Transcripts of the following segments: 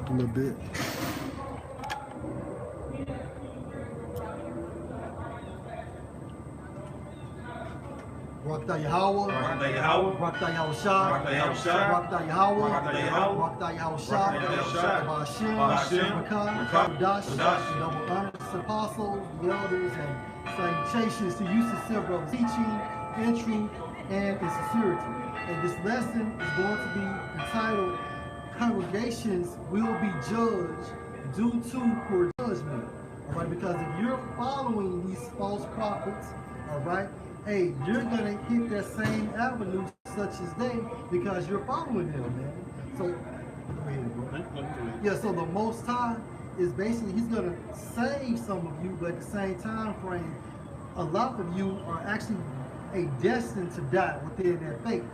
up a little bit. Rakta Yahweh, Rakta Yahweh, Rakta Yahushua, Rakta Yahushua, Rakta Yahweh, Rakta Yahweh, Rakta Yahushua, Ba'ashem, Ba'ashem, Rakah, Dash, Dash, double honors, apostles, the elders, and salutations to you, sincere brothers, teaching in truth and in sincerity. And this lesson is going to be entitled, Congregations Will Be Judged Due to Poor Judgment. All right, because if you're following these false prophets, all right, hey, you're going to hit that same avenue such as they, because you're following them, man. So, yeah, so the Most High is basically, he's going to save some of you, but at the same time frame, a lot of you are actually destined to die within that faith.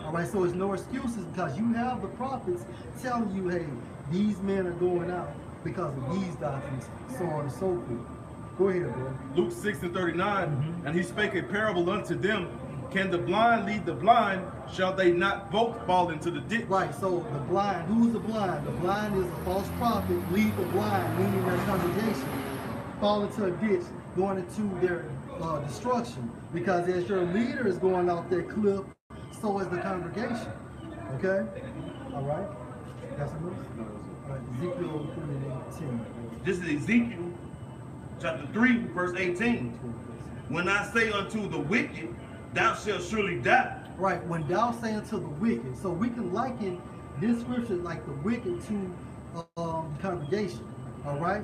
All right, so it's no excuses, because you have the prophets telling you, hey, these men are going out because of these doctrines, so on and so forth. Go ahead, bro. Luke 6:39, and he spake a parable unto them. Can the blind lead the blind? Shall they not both fall into the ditch? Right, so the blind, who's the blind? The blind is a false prophet, lead the blind, meaning their congregation, fall into a ditch, going into their destruction. Because as your leader is going off that cliff, so is the congregation. Okay? All right? Got some more? All right, Ezekiel 10. This is Ezekiel chapter 3, verse 18. When I say unto the wicked, thou shalt surely die. Right, when thou say unto the wicked. So we can liken this scripture like the wicked to the congregation. All right?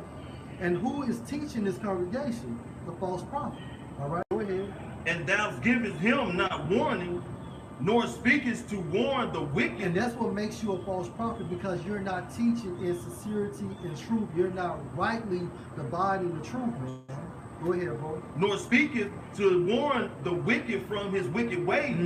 And who is teaching this congregation? The false prophet. All right, go ahead. And thou givest him not warning, nor speakest to warn the wicked. And that's what makes you a false prophet, because you're not teaching in sincerity and truth. You're not rightly dividing the truth, man. Go ahead, bro. Nor speaketh to warn the wicked from his wicked ways,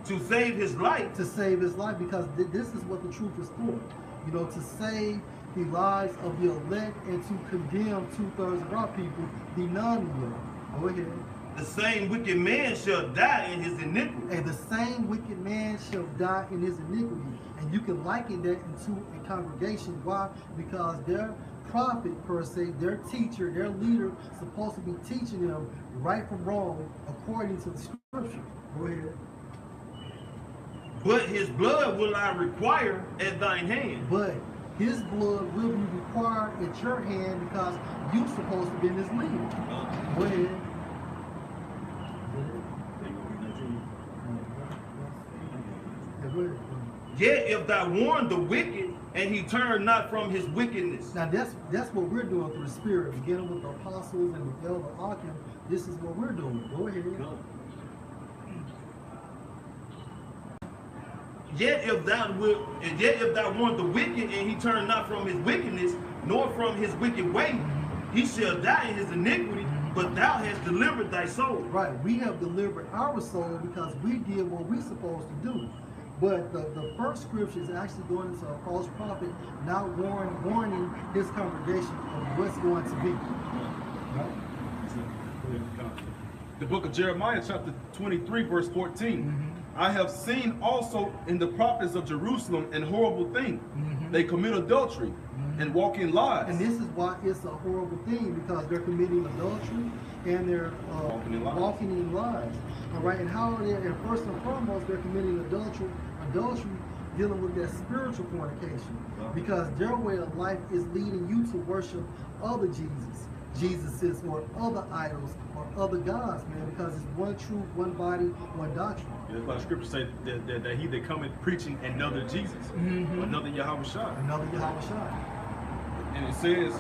to save his life. To save his life, because this is what the truth is for. You know, to save the lives of the elect and to condemn 2/3 of our people, the non-elect. Go ahead. The same wicked man shall die in his iniquity. And the same wicked man shall die in his iniquity. And you can liken that into a congregation. Why? Because their prophet, per se, their teacher, their leader, supposed to be teaching them right from wrong according to the scripture. Go ahead. But his blood will I require at thine hand. But his blood will be required at your hand, because you're supposed to be his leader. Go ahead. Yet if thou warn the wicked, and he turn not from his wickedness. Now that's what we're doing through the Spirit, beginning with the apostles and the elder Arkham. This is what we're doing. Go ahead. Yet if thou warn the wicked, and he turn not from his wickedness, nor from his wicked way, he shall die in his iniquity, but thou hast delivered thy soul. Right, we have delivered our soul because we did what we're supposed to do. But the first scripture is actually going into a false prophet, not warning his congregation of what's going to be. Right? The book of Jeremiah, chapter 23, verse 14. I have seen also in the prophets of Jerusalem an horrible thing. They commit adultery and walk in lies. And this is why it's a horrible thing, because they're committing adultery and they're walking in lies. All right, and how are they? And first and foremost, they're committing adultery dealing with that spiritual fornication, because their way of life is leading you to worship other Jesuses or other idols or other gods, man, because it's one truth, one body, one doctrine. That's why the scripture says that he that cometh preaching another Jesus, another Yahushua. Another Yahushua. And it says,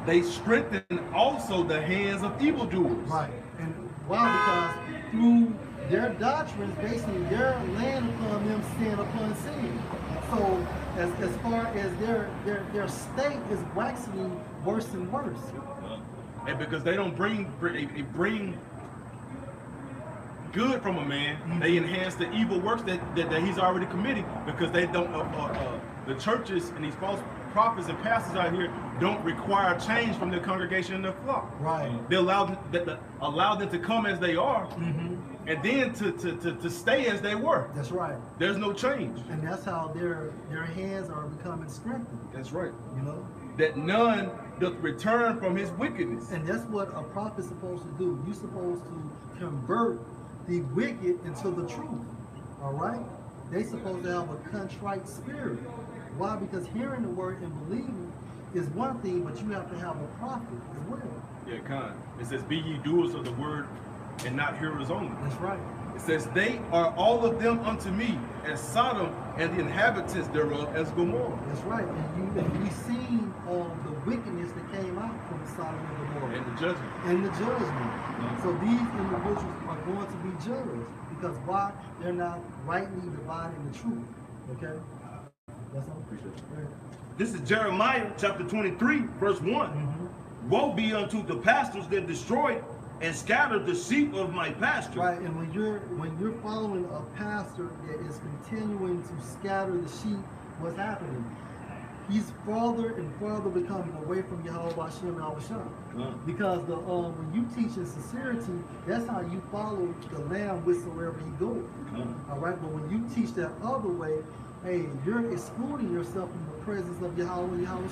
they strengthen also the hands of evildoers. Right. And why? Because through their doctrines, basically, they're laying upon them sin upon sin. So as far as their state is waxing worse and worse. And because they don't bring good from a man, they enhance the evil works that he's already committing, because they don't the churches and these false prophets and pastors out here don't require change from their congregation and their flock. Right. They allow them to come as they are, and then to stay as they were. That's right. There's no change. And that's how their hands are becoming strengthened. That's right. You know? That none doth return from his wickedness. And that's what a prophet's supposed to do. You're supposed to convert the wicked into the truth. All right? They're supposed to have a contrite spirit. Why? Because hearing the word and believing is one thing, but you have to have a prophet as well. Yeah, kind. It says, be ye doers of the word and not hearers only. That's right. It says, they are all of them unto me as Sodom, and the inhabitants thereof as Gomorrah. That's right. And we seen the wickedness that came out from Sodom and Gomorrah. And the judgment. And the judgment. So these individuals are going to be judged. Because why? They're not rightly dividing the truth. Okay? That's all. Appreciate it. This is Jeremiah chapter 23, verse 1. Woe be unto the pastors that destroy and scatter the sheep of my pasture. Right, and when you're following a pastor that is continuing to scatter the sheep, what's happening? He's farther and farther becoming away from Yahweh Hashem and Awasham. Because when you teach in sincerity, that's how you follow the Lamb wheresoever he goes. All right, but when you teach that other way, hey, you're excluding yourself from the presence of Yahweh and Yahweh.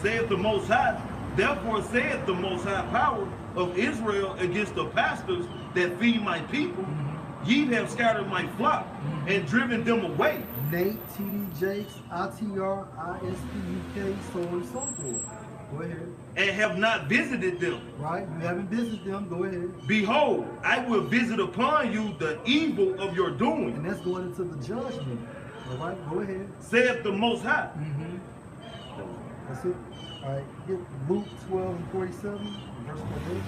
Saith the Most High, therefore saith the Most High power of Israel against the pastors that feed my people. Ye have scattered my flock and driven them away. Nate, TD Jakes, ITR, ISPUK, so on and so forth. Go ahead. And have not visited them. Right, you haven't visited them. Go ahead. Behold, I will visit upon you the evil of your doing. And that's going into the judgment. All right, go ahead. Saith the Most High. That's it. All right, get Luke 12 and 47, verse 48.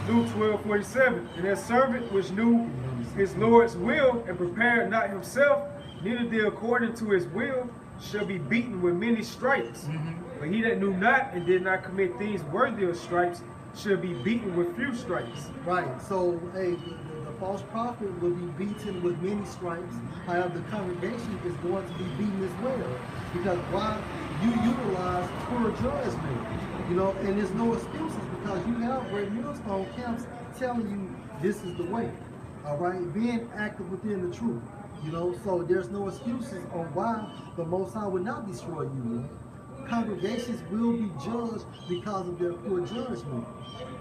Luke 12:47. And that servant which knew his Lord's will and prepared not himself, neither did according to his will, shall be beaten with many stripes. But he that knew not and did not commit things worthy of stripes shall be beaten with few stripes. Right. So, hey, the false prophet will be beaten with many stripes. However, the congregation is going to be beaten as well. Because why? You utilize poor judgment. You know, and there's no excuses because you have great millstone camps telling you this is the way. All right, being active within the truth. You know, so there's no excuses on why the Most High would not destroy you. Congregations will be judged because of their poor judgment.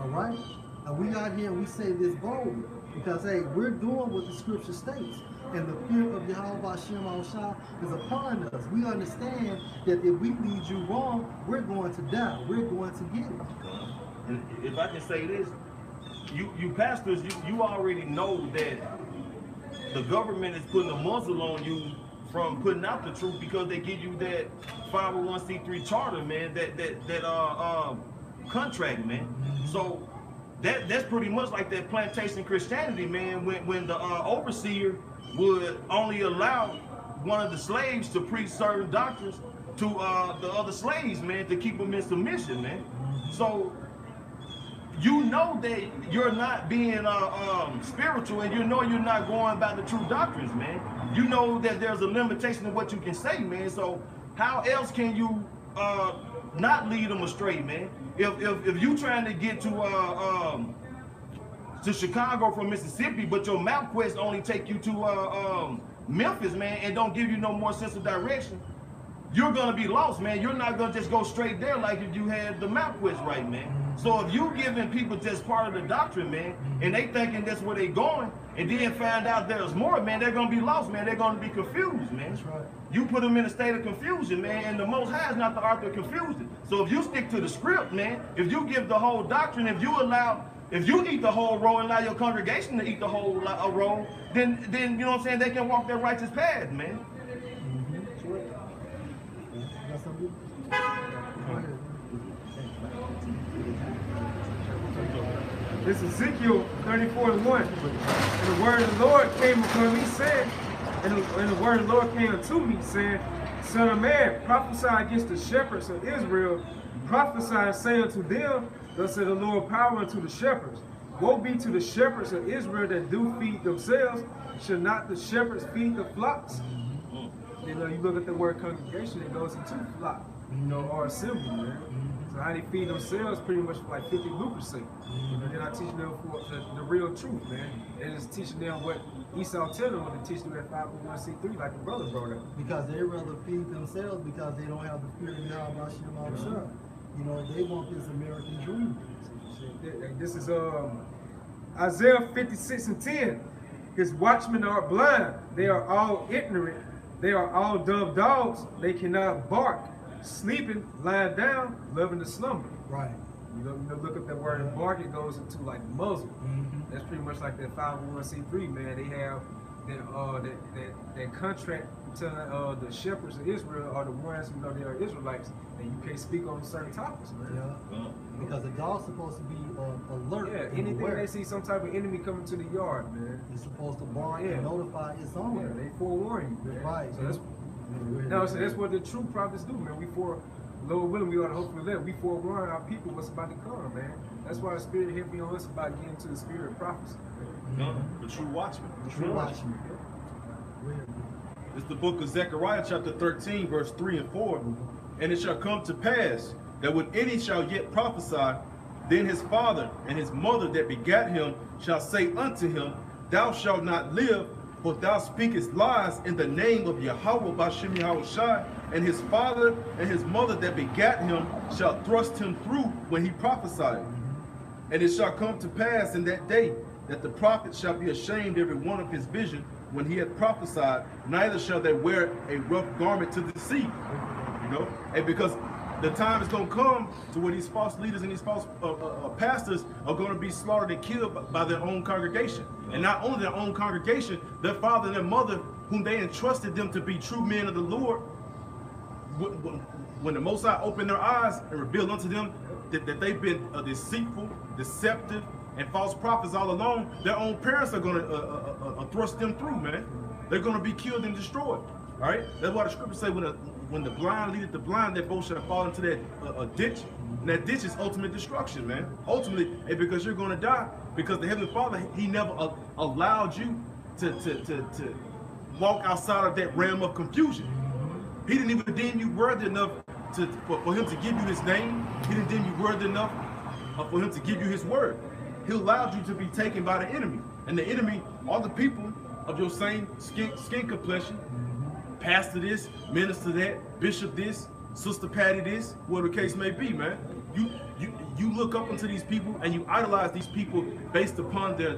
All right, and we out here and we say this boldly because hey, we're doing what the Scripture states, and the fear of Yahweh Hashem Al-Shah is upon us. We understand that if we lead you wrong, we're going to die. We're going to get it. And if I can say this, you pastors, you already know that the government is putting a muzzle on you from putting out the truth because they give you that 501c3 charter, man, that contract, man. So that's pretty much like that plantation Christianity, man, when the overseer would only allow one of the slaves to preach certain doctrines to the other slaves, man, to keep them in submission, man. So you know that you're not being spiritual, and you know you're not going by the true doctrines, man. You know that there's a limitation of what you can say, man. So how else can you not lead them astray, man? If you trying to get to Chicago from Mississippi, but your MapQuest only take you to Memphis, man, and don't give you no more sense of direction, you're gonna be lost, man. You're not gonna just go straight there like if you had the MapQuest right, man. So if you giving people just part of the doctrine, man, and they thinking that's where they going, and then find out there's more, man, they're gonna be lost, man. They're gonna be confused, man. That's right. You put them in a state of confusion, man, and the Most High is not the author of confusion. So if you stick to the script, man, if you give the whole doctrine, if you eat the whole roll and allow your congregation to eat the whole roll, then you know what I'm saying, they can walk their righteous path, man. This is Ezekiel 34:1. And the word of the Lord came upon me, saying, and the word of the Lord came unto me, saying, Son of man, prophesy against the shepherds of Israel, prophesy and say unto them, thus said the Lord power unto the shepherds. Woe be to the shepherds of Israel that do feed themselves. Should not the shepherds feed the flocks? you know, you look at the word congregation, it goes into flock, you know, or assembly, man. So how they feed themselves pretty much for like 50 lucres. You know, they're not teaching them for the real truth, man. They're just teaching them what Esau tell them when they teach them at 501c3, like the brother brought up. Because they rather feed themselves because they don't have the spirit of Yahweh Shem Al. You know, they want this American dream. This is Isaiah 56:10. His watchmen are blind. They are all ignorant. They are all dumb dogs. They cannot bark. Sleeping, lying down, loving to slumber. Right. You know, look up that word bark, it goes into like muzzle. That's pretty much like that 501c3, man. They have that contract telling the shepherds of Israel are the ones who know they are Israelites, and you can't speak on certain topics, man. Yeah. Because the dog's supposed to be alert. Yeah, anything they see some type of enemy coming to the yard, man. It's supposed to bark and notify its owner. Yeah, they forewarn you, man. Right. So that's what the true prophets do, man. Lord willing, we ought to hopefully live. We forewarn our people what's about to come, man. That's why the Spirit heavy on us about getting to the spirit of prophecy. The true watchman. The true watchman. It's the book of Zechariah chapter 13, verse 3 and 4. And it shall come to pass that when any shall yet prophesy, then his father and his mother that begat him shall say unto him, Thou shalt not live, for thou speakest lies in the name of Yahweh Bashem Yahushai, and his father and his mother that begat him shall thrust him through when he prophesied. And it shall come to pass in that day that the prophet shall be ashamed every one of his vision when he hath prophesied, neither shall they wear a rough garment to deceive. You know, and because the time is going to come to where these false leaders and these false pastors are going to be slaughtered and killed by their own congregation. And not only their own congregation, their father and their mother, whom they entrusted them to be true men of the Lord, when the Most High opened their eyes and revealed unto them that they've been deceitful, deceptive, and false prophets all along, their own parents are going to thrust them through, man. They're going to be killed and destroyed. All right? That's why the scriptures say when the blind leadeth the blind, that both shall fall into that ditch. And that ditch is ultimate destruction, man. Ultimately, because you're going to die. Because the Heavenly Father, He never allowed you to walk outside of that realm of confusion. He didn't even deem you worthy enough for Him to give you His name. He didn't deem you worthy enough for Him to give you His word. He allowed you to be taken by the enemy. And the enemy are the people of your same skin complexion. Pastor this, minister that, bishop this, sister Patty this, whatever the case may be, man. You look up into these people and you idolize these people based upon their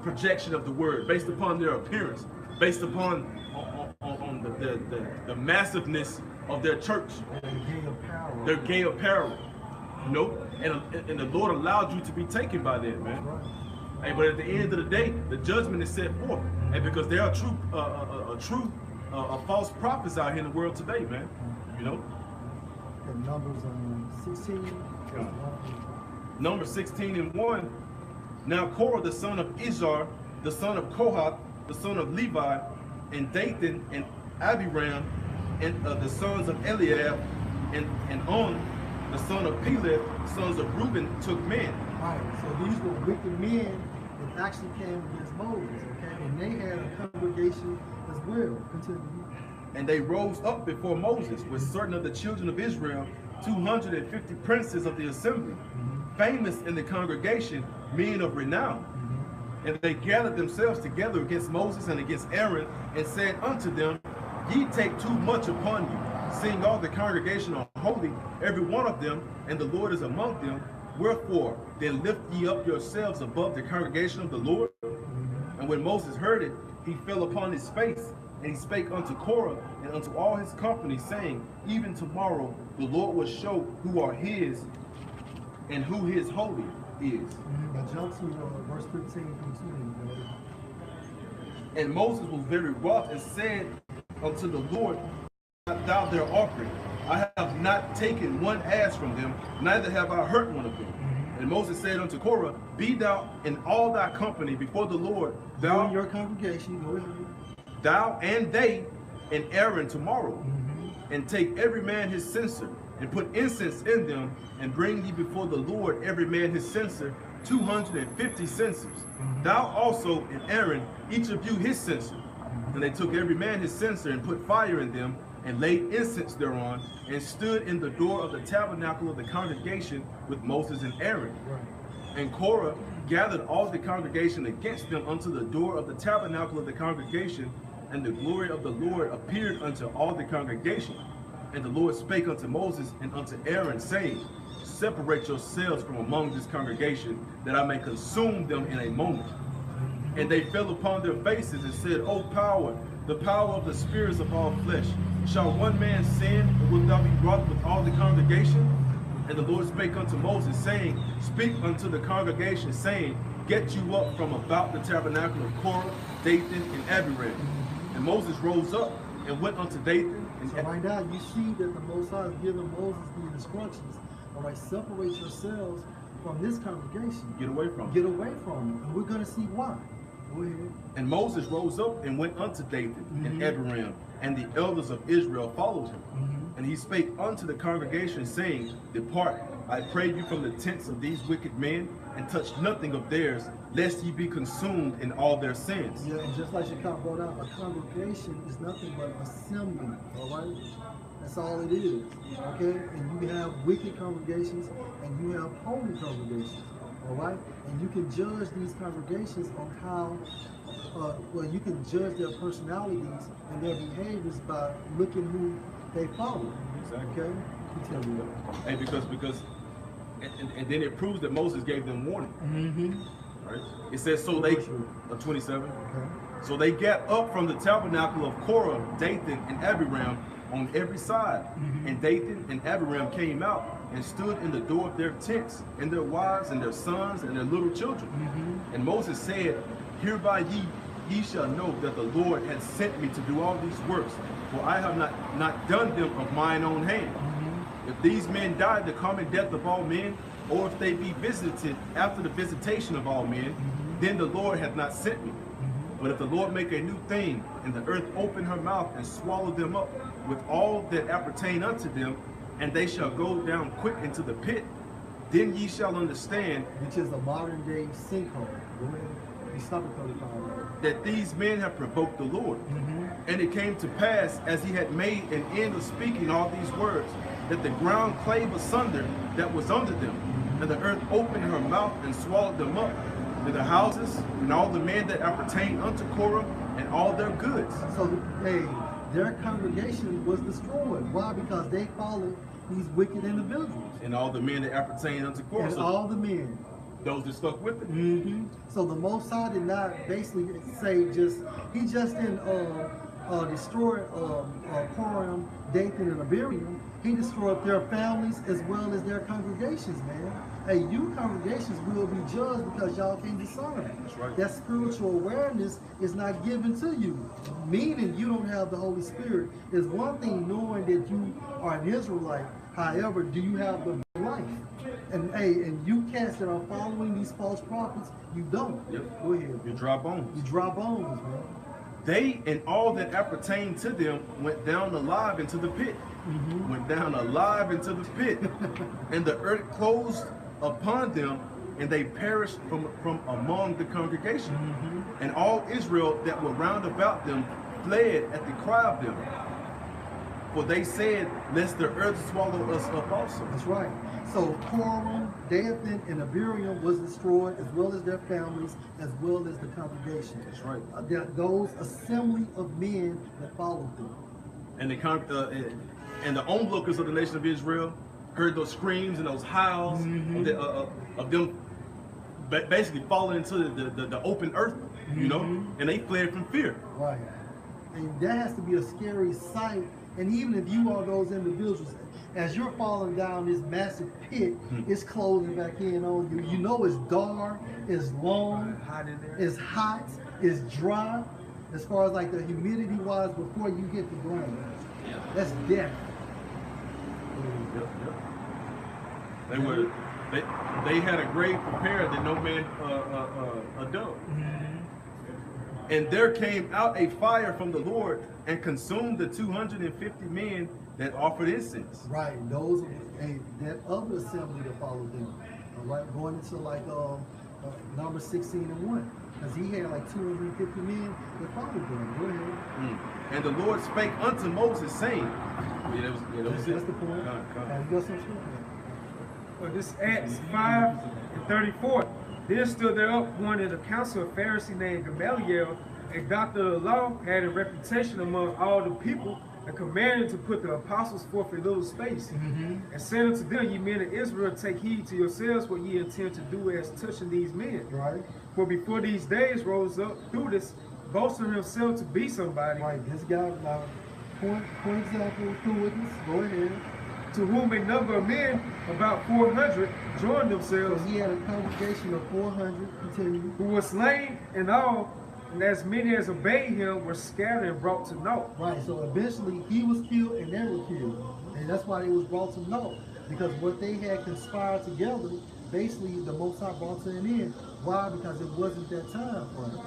projection of the word, based upon their appearance, based upon the massiveness of their church, their gay apparel. You know, and the Lord allowed you to be taken by that, man. Hey, but at the end of the day, the judgment is set forth, and because there are true false prophets out here in the world today, man. You know. Numbers 16. Numbers 16 and 1. Now Korah, the son of Izhar, the son of Kohath, the son of Levi, and Dathan and Abiram, and the sons of Eliab, and On, the son of Peleth, sons of Reuben, took men. Right, so these were wicked men that actually came against Moses, okay? And they had a congregation as well. Continue. And they rose up before Moses with certain of the children of Israel, 250 princes of the assembly, famous in the congregation, men of renown. And they gathered themselves together against Moses and against Aaron, and said unto them, Ye take too much upon you, seeing all the congregation are holy, every one of them, and the Lord is among them. Wherefore, then lift ye up yourselves above the congregation of the Lord. And when Moses heard it, he fell upon his face, and he spake unto Korah and unto all his company, saying, Even tomorrow the Lord will show who are his, and who his holy is. Now jump to verse 15 through 20. And Moses was very wroth, and said unto the Lord, Thou their offering, I have not taken one ass from them, neither have I hurt one of them. And Moses said unto Korah, Be thou in all thy company before the Lord, thou in your congregation, go ahead. Thou and they and Aaron tomorrow, and take every man his censer, and put incense in them, and bring ye before the Lord every man his censer, 250 censers. Thou also and Aaron, each of you his censer. And they took every man his censer and put fire in them and laid incense thereon and stood in the door of the tabernacle of the congregation with Moses and Aaron. Right. And Korah gathered all the congregation against them unto the door of the tabernacle of the congregation, and the glory of the Lord appeared unto all the congregation. And the Lord spake unto Moses and unto Aaron, saying, Separate yourselves from among this congregation, that I may consume them in a moment. And they fell upon their faces and said, O power, the power of the spirits of all flesh, shall one man sin, and wilt thou be wroth with all the congregation? And the Lord spake unto Moses, saying, Speak unto the congregation, saying, Get you up from about the tabernacle of Korah, Dathan, and Abiram. And Moses rose up and went unto Dathan. And So right now you see that the Most High is giving Moses the instructions. All right, separate yourselves from this congregation. Get away from Get away from it. And we're going to see why. Go ahead. And Moses rose up and went unto Dathan and Abiram, and the elders of Israel followed him. And he spake unto the congregation, saying, Depart, I pray you, from the tents of these wicked men, and touch nothing of theirs, lest ye be consumed in all their sins. Yeah, and just like Chapt brought out, a congregation is nothing but assembly, all right? That's all it is, okay? And you have wicked congregations, and you have holy congregations, all right? And you can judge these congregations on how, well, you can judge their personalities and their behaviors by looking who they follow. Exactly. Okay? You tell me that. And because and then it proves that Moses gave them warning. Right? It says, so they, 27. Okay. So they got up from the tabernacle of Korah, Dathan, and Abiram on every side. And Dathan and Abiram came out and stood in the door of their tents, and their wives and their sons and their little children. And Moses said, Hereby ye shall know that the Lord hath sent me to do all these works, for I have not done them of mine own hand. If these men die the common death of all men, or if they be visited after the visitation of all men, then the Lord hath not sent me. But if the Lord make a new thing, and the earth open her mouth and swallow them up with all that appertain unto them, and they shall go down quick into the pit, then ye shall understand, Which is a modern day sinkhole. Go ahead. You stop at 35. that these men have provoked the Lord. And it came to pass, as he had made an end of speaking all these words, that the ground clave asunder that was under them, and the earth opened her mouth and swallowed them up, and the houses, and all the men that appertain unto Korah, and all their goods. So, hey, their congregation was destroyed. Why? Because they followed these wicked individuals. And all the men that appertain unto Korah, And so all the men. those that stuck with it. So the Most High did not basically say he just didn't destroy Korah, Dathan, and Abiram. He destroyed their families as well as their congregations, man. Hey, you congregations will be judged because y'all can't discern. That's right. That spiritual awareness is not given to you, meaning you don't have the Holy Spirit. It's one thing knowing that you are an Israelite. However, do you have the life? And hey, and you cats that are following these false prophets, you don't. Yep. Go ahead. You dry bones. You dry bones, man. They and all that appertained to them went down alive into the pit. Went down alive into the pit. And the earth closed upon them, and they perished from among the congregation. And all Israel that were round about them fled at the cry of them. For they said, lest the earth swallow us up also. That's right. So Korah, Dathan, and Abiram was destroyed, as well as their families, as well as the congregation. That's right. Those assembly of men that followed them. And the onlookers of the nation of Israel heard those screams and those howls of them basically falling into the open earth, you know, and they fled from fear. Right. And that has to be a scary sight. And even if you are those individuals, as you're falling down this massive pit, it's closing back in on you. You know it's dark, it's long, it's hot, it's dry. As far as like the humidity wise before you hit the ground. That's death. They had a grave prepared that no man dug. And there came out a fire from the Lord and consumed the 250 men that offered incense. Right, those that other assembly that followed them. All right, going into like Numbers 16:1. Because he had like 250 men that followed him. Go ahead. And the Lord spake unto Moses, saying, That's the point. And you got some truth. Well, this Acts 5:34. Then stood there up one in the council of Pharisee named Gamaliel, a doctor of the law, had a reputation among all the people, and commanded to put the apostles forth a little space, and said unto them, ye men of Israel, take heed to yourselves what ye intend to do as touching these men. Right. For before these days rose up Theudas, boasting himself to be somebody, Right. This guy, point example, true witness. Go ahead. to whom a number of men, about 400, joined So themselves, he had a congregation of 400. Continue. who were slain in all, and as many as obeyed him were scattered and brought to naught. Right. So eventually he was killed and they were killed, and that's why they was brought to naught, because what they had conspired together, basically the Most High brought to an end. Why? Because it wasn't that time for him.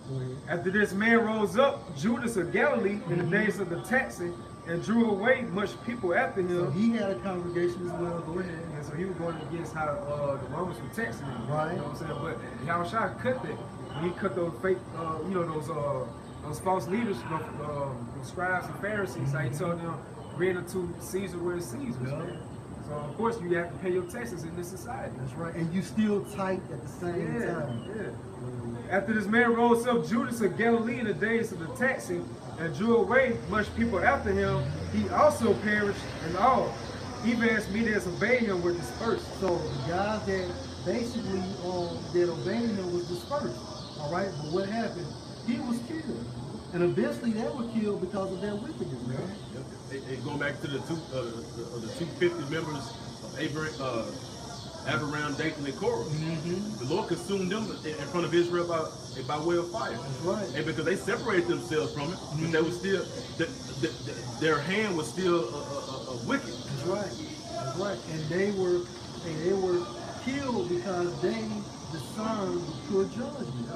Go ahead. After this man rose up, Judas of Galilee, in the days of the taxing, and drew away much people after him. So he had a congregation as well. Go ahead. And so he was going against how the Romans were taxing him. Right. You know what I'm saying? But Yahushua cut that. When he cut those fake, those false leaders, those scribes and Pharisees, how he told them, render to Caesar where it's Caesar's. Yeah. Man. So of course you have to pay your taxes in this society. That's right. And you still tight at the same time. Yeah. After this man rose up, Judas of Galilee in the days of the taxing, and drew away much people after him, he also perished, and all, even as many as obeyed him, were dispersed. So the guys that basically that obeyed him was dispersed. All right. But what happened? He was killed, and eventually they were killed because of their wickedness. Man. And going back to the 250 members of Abraham, Dathan, and Korah, the Lord consumed them in front of Israel by way of fire. That's right. And because they separated themselves from it, but they were still their hand was still wicked. That's right. That's right. And they were killed because they discerned pure judgment.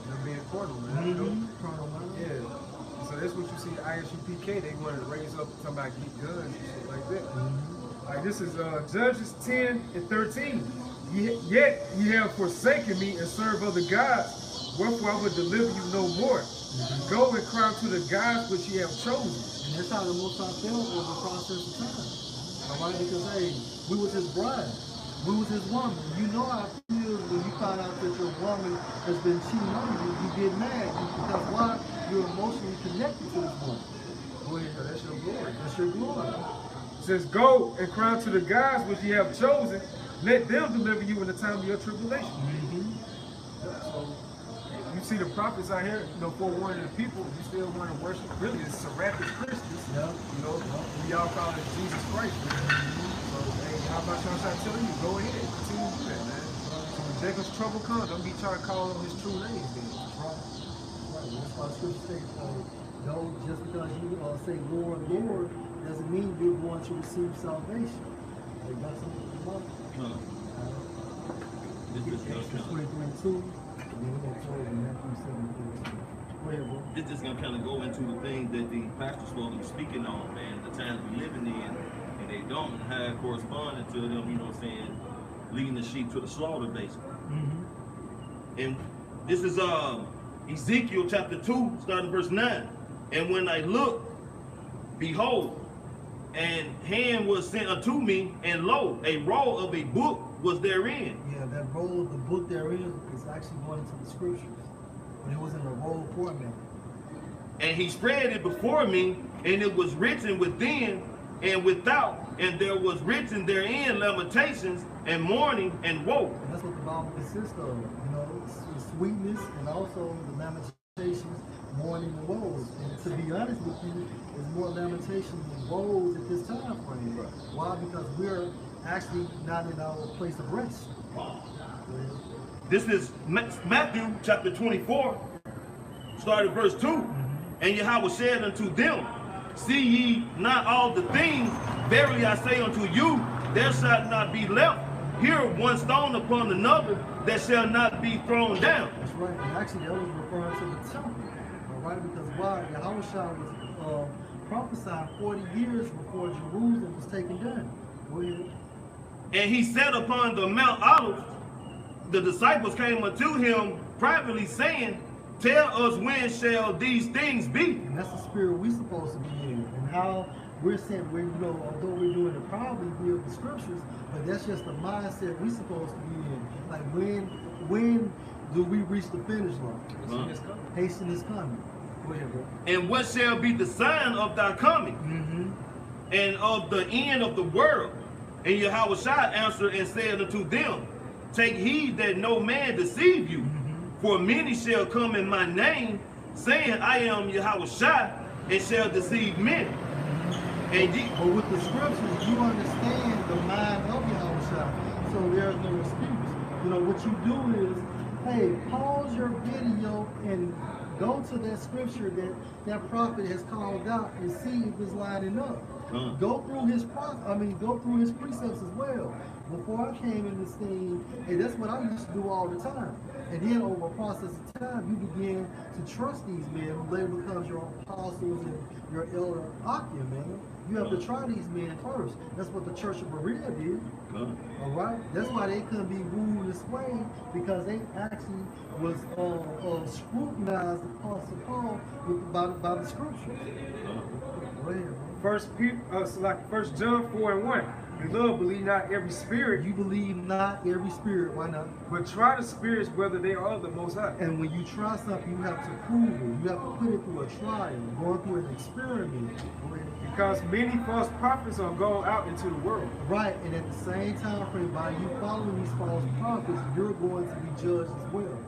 They're being carnal, man. Carnal mind. Yeah. So that's what you see ISUPK, they wanted to raise up, talking about get guns and shit like that. Like this is Judges 10:13. Yet ye have forsaken me and served other gods, wherefore I will deliver you no more. Go and cry to the gods which ye have chosen. And that's how the Most High felt over the process of time. All right, because hey, we was his bride, we was his woman. You know how it feels when you find out that your woman has been cheating on you. You get mad because why? You're emotionally connected to this woman. Go ahead, that's your glory. That's your glory. It says, go and cry to the gods which ye have chosen. Let them deliver you in the time of your tribulation. So you see the prophets out here, forewarning the people. You still want to worship. Really, it's Seraphic Christians. Yeah. We all call it Jesus Christ. So hey, how about y'all start telling you? Go ahead, continue to do that, man. So when Jacob's trouble comes, don't be trying to call him his true name. Then. Right. That's why Scripture says, no, just because you say Lord, Lord, doesn't mean you're going to receive salvation. Like that's something about Exodus 23:2. This is gonna kind of go into the things that the pastors supposed to be speaking on, man. The times we're living in, and they don't have corresponding to them. You know what I'm saying? Leading the sheep to the slaughter, basically. And this is Ezekiel chapter 2, starting verse 9. And when I looked, behold, and hand was sent unto me, and lo, a roll of a book was therein. Yeah, that roll of the book therein is actually going into the scriptures, but it was in a roll format. And he spread it before me, and it was written within and without, and there was written therein lamentations and mourning and woe. And that's what the Bible consists of, sweetness and also the lamentations, mourning and woes. And to be honest with you, there's more lamentations and woes at this time frame. Right. Why? Because we're actually not in our place of rest. This is Matthew chapter 24, started verse 2. And Yahweh said unto them, see ye not all the things? Verily I say unto you, there shall not be left here one stone upon another that shall not be thrown down. That's right. And actually, that was referring to the temple. All right, because why? Yahushua was prophesied 40 years before Jerusalem was taken down. Go ahead. And he sat upon the Mount Olives, the disciples came unto him privately, saying, tell us when shall these things be? And that's the spirit we're supposed to be in. And how we're saying, you know, although we're doing it probably via the scriptures, but that's just the mindset we're supposed to be in. Like when do we reach the finish line? Hasten is coming. Go ahead, bro. And what shall be the sign of thy coming? And of the end of the world? And Yahushua answered and said unto them, take heed that no man deceive you, for many shall come in my name, saying, I am Yahushua, and shall deceive many. But with the scriptures, you understand the mind of Yahushua, so there's no excuse. You know, what you do is, hey, pause your video and go to that scripture that prophet has called out and see if it's lining up. Go through his go through his precepts as well. Before I came in this thing, hey, that's what I used to do all the time. And then over a process of time, you begin to trust these men who later becomes your apostles and your elder Akia, man. You have to try these men first. That's what the Church of Berea did. All right? That's why they couldn't be ruled this way, because they actually was scrutinized the Apostle Paul by the scriptures. First John 4:1. Beloved, believe not every spirit. You believe not every spirit. Why not? But try the spirits whether they are the Most High. And when you try something, you have to prove it. You have to put it through a trial, going through an experiment. Because many false prophets are going out into the world. Right, and at the same time frame, by you following these false prophets, you're going to be judged as well.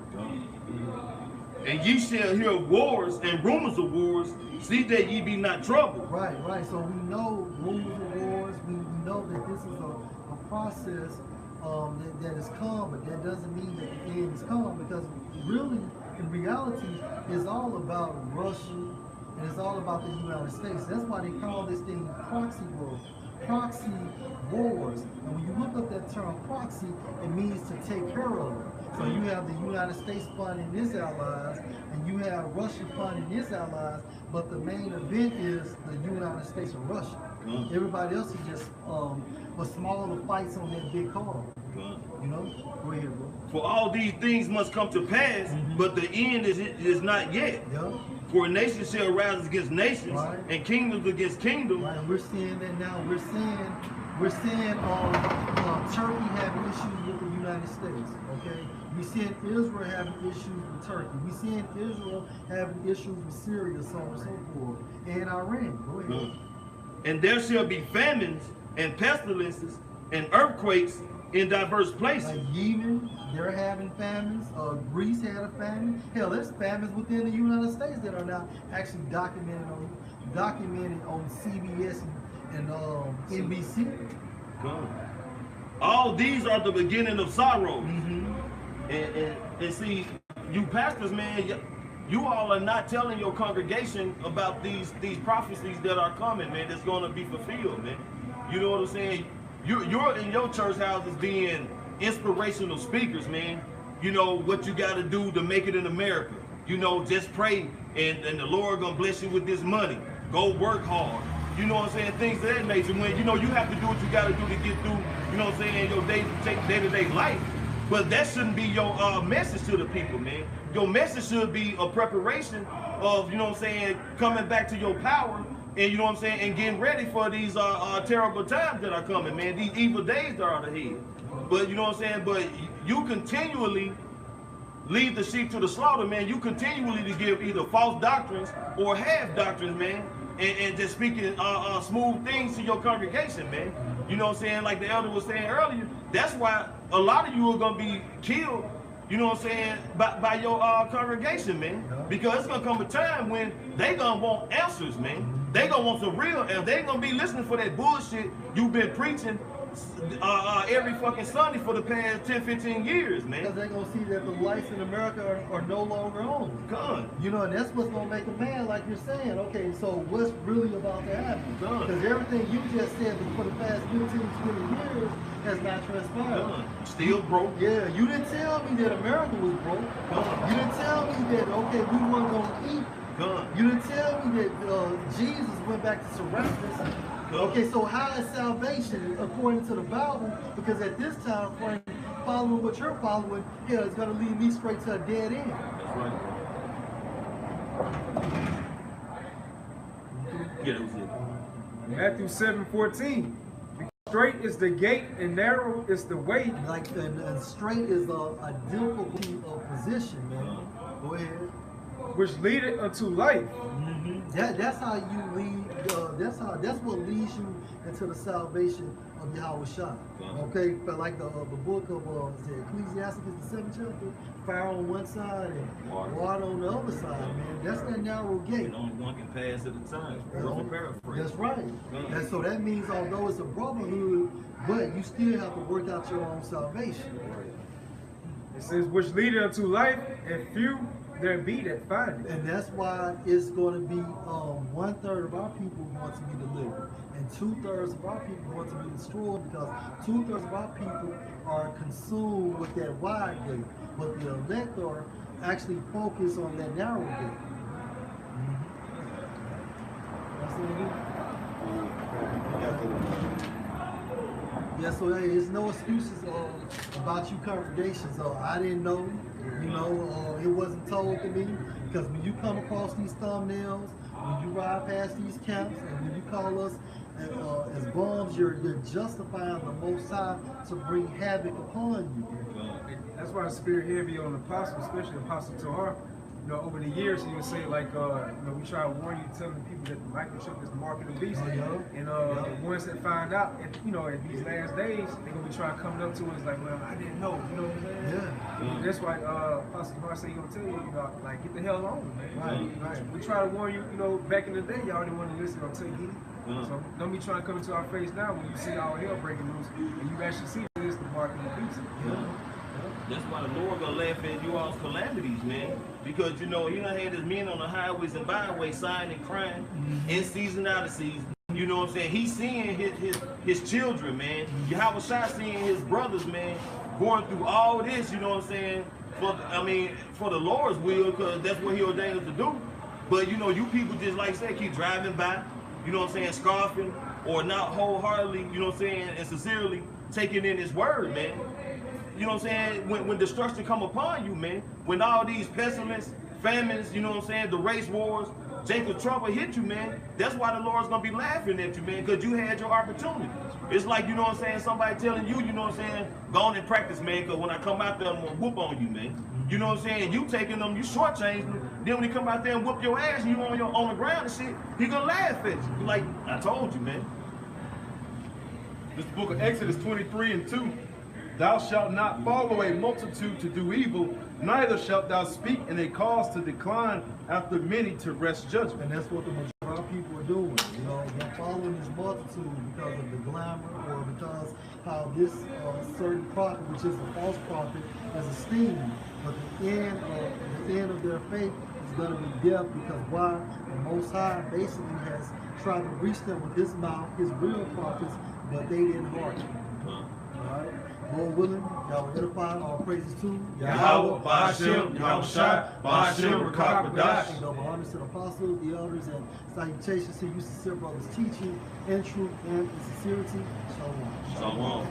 And ye shall hear wars and rumors of wars. See that ye be not troubled. Right. So we know rumors of wars. We know that this is a process that is come, but that doesn't mean that the end is come, because really, in reality, it's all about Russia and it's all about the United States. That's why they call this thing proxy war. Proxy wars. And when you look up that term proxy, it means to take care of it. So you have the United States funding its allies, and you have Russia funding its allies, but the main event is the United States and Russia. Everybody else is just smaller fights on that big card. You know? Go ahead, bro. For all these things must come to pass, but the end is not yet. For nation shall rise against nations, and kingdoms against kingdoms. Right, and we're seeing that now. We're seeing Turkey having issues with the United States. Okay, we're seeing Israel having issues with Turkey. We're seeing Israel having issues with Syria, so on and so forth, and Iran. Go ahead. And there shall be famines and pestilences and earthquakes in diverse places. Like Yemen, they're having famines. Greece had a famine. Hell, there's famines within the United States that are now actually documented on CBS and NBC. All these are the beginning of sorrow. And see, you pastors, man, you all are not telling your congregation about these prophecies that are coming, man, that's going to be fulfilled, man. You know what I'm saying? You're in your church houses being inspirational speakers, man. You know what you got to do to make it in America. You know, just pray and the Lord gonna bless you with this money. Go work hard. You know what I'm saying? Things of that nature. When you know you have to do what you got to do to get through, you know what I'm saying, your day-to-day life. But that shouldn't be your message to the people, man. Your message should be a preparation of, you know what I'm saying, coming back to your power, and you know what I'm saying, and getting ready for these terrible times that are coming, man. These evil days that are ahead. But you know what I'm saying? But you continually lead the sheep to the slaughter, man. You continually to give either false doctrines or half doctrines, man, and just speaking smooth things to your congregation, man. You know what I'm saying? Like the elder was saying earlier, that's why a lot of you are gonna be killed, you know what I'm saying, by your congregation, man. Because it's gonna come a time when they gonna want answers, man. They gonna want some real, and they gonna be listening for that bullshit you've been preaching every fucking Sunday for the past 10-15 years, man. Because they're going to see that the lights in America are no longer on. Gone. You know, and that's what's going to make them mad, like you're saying. Okay, so what's really about to happen? Gone. Because everything you just said for the past 15-20 years has not transpired. Gone. Still broke. Yeah, you didn't tell me that America was broke. Gone. You didn't tell me that, okay, we weren't going to eat. Gone. You didn't tell me that Jesus went back to Syracuse. Okay, so how is salvation according to the Bible? Because at this time frame, following what you're following, yeah, it's going to lead me straight to a dead end. That's right. Yeah, that was it. Matthew 7:14. Straight is the gate and narrow is the way. Like, and straight is a difficulty of position, man. Go ahead. Which leadeth unto life. That's how you lead. That's what leads you into the salvation of Yahweh Shah. Okay, but like the book of Ecclesiastes, the 7th chapter, fire on one side and water on the other side, man. That's that narrow gate. And only one can pass at a time. That's right. And so that means although it's a brotherhood, but you still have to work out your own salvation. It says, which leadeth unto life, and few there be that find it. And that's why it's going to be 1/3 of our people want to be delivered, and 2/3 of our people want to be destroyed, because 2/3 of our people are consumed with that wide gate, but the elect are actually focused on that narrow gate. That's what it is. Yeah, so hey, there's no excuses about you congregations. I didn't know, it wasn't told to me, because when you come across these thumbnails, when you ride past these camps, and when you call us as bums, you're justifying the Most High to bring havoc upon you. That's why the spirit heavy on the apostle, especially Apostle Torah. Over the years, he would say, like, we try to warn you, telling people that the microchip is the mark of the beast. And the ones that find out, in these last days, they're going to be trying coming up to us like, well, I didn't know, you know what I'm saying? Yeah. That's why Apostle Torah said, he's going to tell you, like, get the hell on, man. Right. We try to warn you, back in the day, y'all didn't want to listen or take heed. So don't be trying to come into our face now when you see all hell breaking loose, and you actually see that it's the mark of the beast. That's why the Lord gonna laugh at you all's calamities, man. Because he done had his men on the highways and byways sighing and crying, in season, out of season. You know what I'm saying? He's seeing his children, man. Yahweh Shai seeing his brothers, man, going through all this. You know what I'm saying? For the Lord's will, because that's what He ordained us to do. But you people just, like I said, keep driving by. You know what I'm saying? Scoffing or not wholeheartedly. You know what I'm saying? And sincerely taking in His word, man. You know what I'm saying? When destruction come upon you, man, when all these pestilence, famines, you know what I'm saying, the race wars, Jacob's trouble hit you, man, that's why the Lord's going to be laughing at you, man, because you had your opportunity. It's like, you know what I'm saying, somebody telling you, you know what I'm saying, go on and practice, man, because when I come out there, I'm going to whoop on you, man. You know what I'm saying? You taking them, you shortchanging them. Then when he come out there and whoop your ass and you on the ground and shit, he going to laugh at you. Like, I told you, man. This book of Exodus 23:2. Thou shalt not follow a multitude to do evil, neither shalt thou speak in a cause to decline after many to wrest judgment. And that's what the majority of people are doing. They're following this multitude because of the glamour, or because how this certain prophet, which is a false prophet, is esteemed. But the end of their faith is going to be death, because why? The Most High basically has tried to reach them with His mouth, His real prophets, but they didn't hearken. All right. Lord willing, y'all edify, all praises to Yahweh, Ba'ashem, Yahweh Shai, Ba'ashem, Rakakadash. And double honors to the apostles, the elders, and salutations to you sincere brothers teaching in truth and in sincerity. Shalom. Shalom.